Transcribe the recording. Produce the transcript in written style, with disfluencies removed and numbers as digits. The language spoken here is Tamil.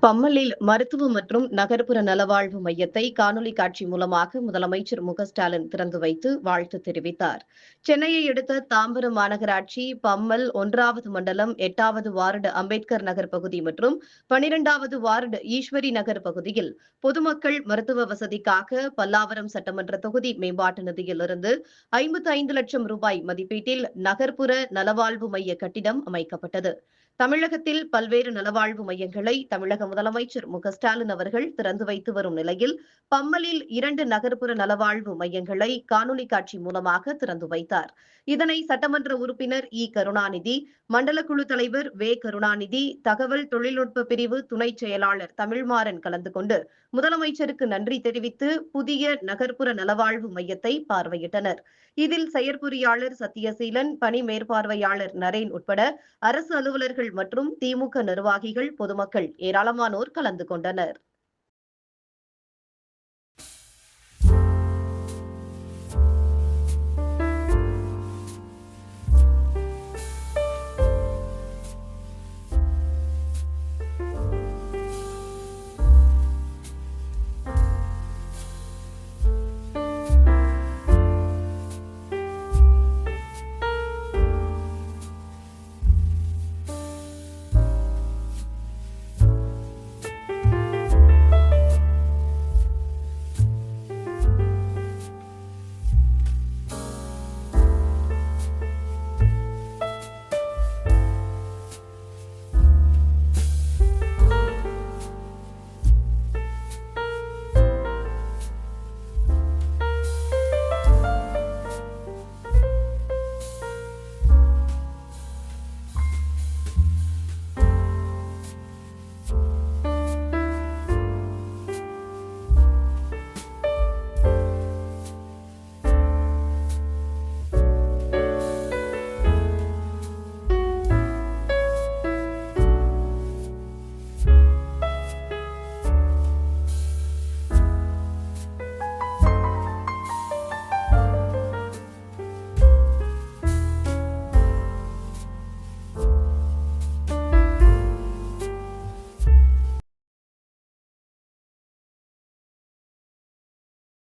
பம்மலில் மருத்துவ மற்றும் நகர்ப்புற நலவாழ்வு மையத்தை காணொலி காட்சி மூலமாக முதலமைச்சர் ஸ்டாலின் திறந்து வைத்து வாழ்த்து தெரிவித்தார். சென்னையை அடுத்த தாம்பரம் மாநகராட்சி பம்மல் 1வது மண்டலம் 8வது வார்டு அம்பேத்கர் நகர் பகுதி மற்றும் 12வது வார்டு ஈஸ்வரி நகர் பகுதியில் பொதுமக்கள் மருத்துவ வசதிக்காக பல்லாவரம் சட்டமன்ற தொகுதி மேம்பாட்டு நிதியிலிருந்து 55 லட்சம் ரூபாய் மதிப்பீட்டில் நகர்ப்புற நலவாழ்வு மைய கட்டிடம் அமைக்கப்பட்டது. தமிழகத்தில் பல்வேறு நலவாழ்வு மையங்களை தமிழக முதலமைச்சர் ஸ்டாலின் அவர்கள் திறந்து வைத்து வரும் நிலையில் பம்மலில் 2 நகர்ப்புற நலவாழ்வு மையங்களை காணொலி காட்சி மூலமாக திறந்து வைத்தார். இதனை சட்டமன்ற உறுப்பினர் கருணாநிதி, மண்டல குழு தலைவர் கருணாநிதி, தகவல் தொழில்நுட்ப பிரிவு துணை செயலாளர் தமிழ்மாறன் கலந்து கொண்டு முதலமைச்சருக்கு நன்றி தெரிவித்து புதிய நகர்ப்புற நலவாழ்வு மையத்தை பார்வையிட்டனர். இதில் செயற்பொறியாளர் சத்தியசீலன், பணி மேற்பார்வையாளர் நரேன் உட்பட அரசு அலுவலர்கள் மற்றும் திமுக நிர்வாகிகள், பொதுமக்கள் ஏராளமானோர் கலந்து கொண்டனர்.